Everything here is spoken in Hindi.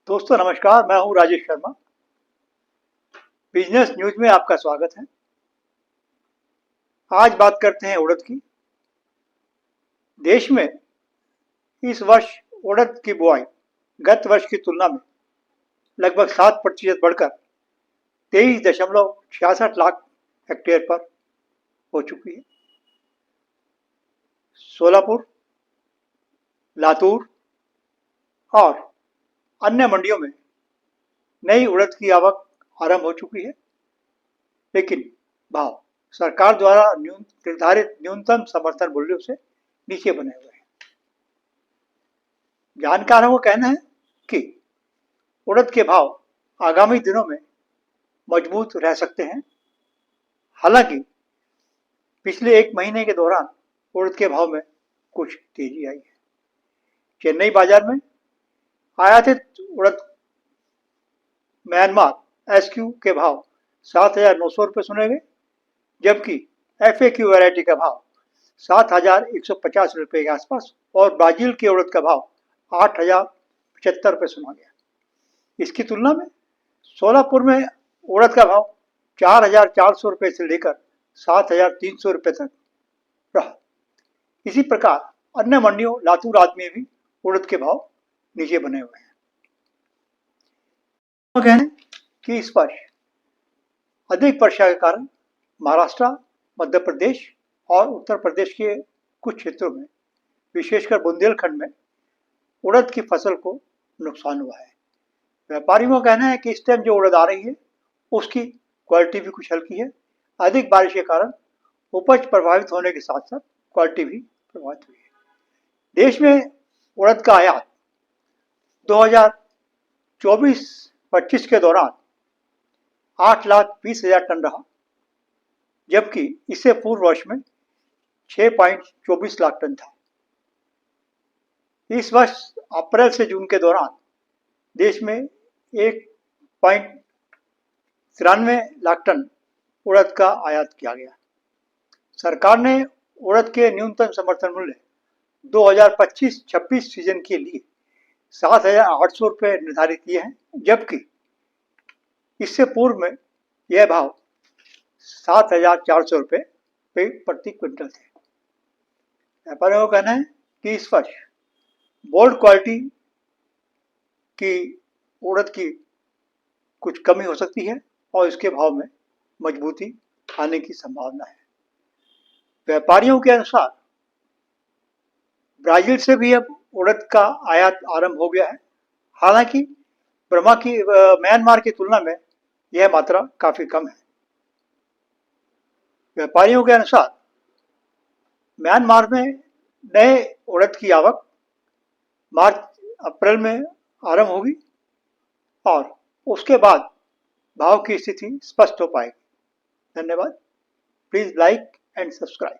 दोस्तों नमस्कार, मैं हूं राजेश शर्मा। बिजनेस न्यूज में आपका स्वागत है। आज बात करते हैं उड़द की। देश में इस वर्ष उड़द की बुआई गत वर्ष की तुलना में लगभग 7% बढ़कर 23.66 लाख हेक्टेयर पर हो चुकी है। सोलापुर, लातूर और अन्य मंडियों में नई उड़द की आवक आरंभ हो चुकी है, लेकिन भाव सरकार द्वारा निर्धारित न्यूनतम समर्थन मूल्यों से नीचे बने हुए हैं। जानकारों का कहना है कि उड़द के भाव आगामी दिनों में मजबूत रह सकते हैं। हालांकि पिछले एक महीने के दौरान उड़द के भाव में कुछ तेजी आई है। चेन्नई बाजार में आयातित उड़द म्यांमार एसक्यू के भाव 7,900 रुपये सुने गए, जबकि एफएक्यू वैरायटी का भाव 7,150 रुपये के आसपास और ब्राजील के उड़द का भाव 8,075 रुपये सुना गया। इसकी तुलना में सोलापुर में उड़द का भाव 4,400 रुपये से लेकर 7,300 रुपये तक रहा। इसी प्रकार अन्य मंडियों लातूर आदि में भी उड़द के भाव नीचे बने हुए हैं। कहना है कि इस वर्ष अधिक वर्षा के कारण महाराष्ट्र, मध्य प्रदेश और उत्तर प्रदेश के कुछ क्षेत्रों में, विशेषकर बुंदेलखंड में उड़द की फसल को नुकसान हुआ है। व्यापारियों का कहना है कि इस टाइम जो उड़द आ रही है उसकी क्वालिटी भी कुछ हल्की है। अधिक बारिश के कारण उपज प्रभावित होने के साथ साथ क्वालिटी भी प्रभावित हुई है। देश में उड़द का आयात 2024-25 के दौरान 8,20,000 टन रहा, जबकि इससे पूर्व वर्ष में 6.24 लाख टन था। इस वर्ष अप्रैल से जून के दौरान देश में 1.93 लाख टन उड़द का आयात किया गया। सरकार ने उड़द के न्यूनतम समर्थन मूल्य 2025-26 सीजन के लिए 7,800 रुपये निर्धारित किए हैं, जबकि इससे पूर्व में यह भाव 7,400 रुपये प्रति क्विंटल थे। व्यापारियों का कहना है कि इस वर्ष बोल्ड क्वालिटी की उड़द की कुछ कमी हो सकती है और इसके भाव में मजबूती आने की संभावना है। व्यापारियों के अनुसार ब्राजील से भी अब उड़द का आयात आरंभ हो गया है। हालांकि म्यांमार की तुलना में यह मात्रा काफी कम है। व्यापारियों के अनुसार म्यांमार में नए उड़द की आवक मार्च-अप्रैल में आरंभ होगी और उसके बाद भाव की स्थिति स्पष्ट हो पाएगी। धन्यवाद। Please like and subscribe.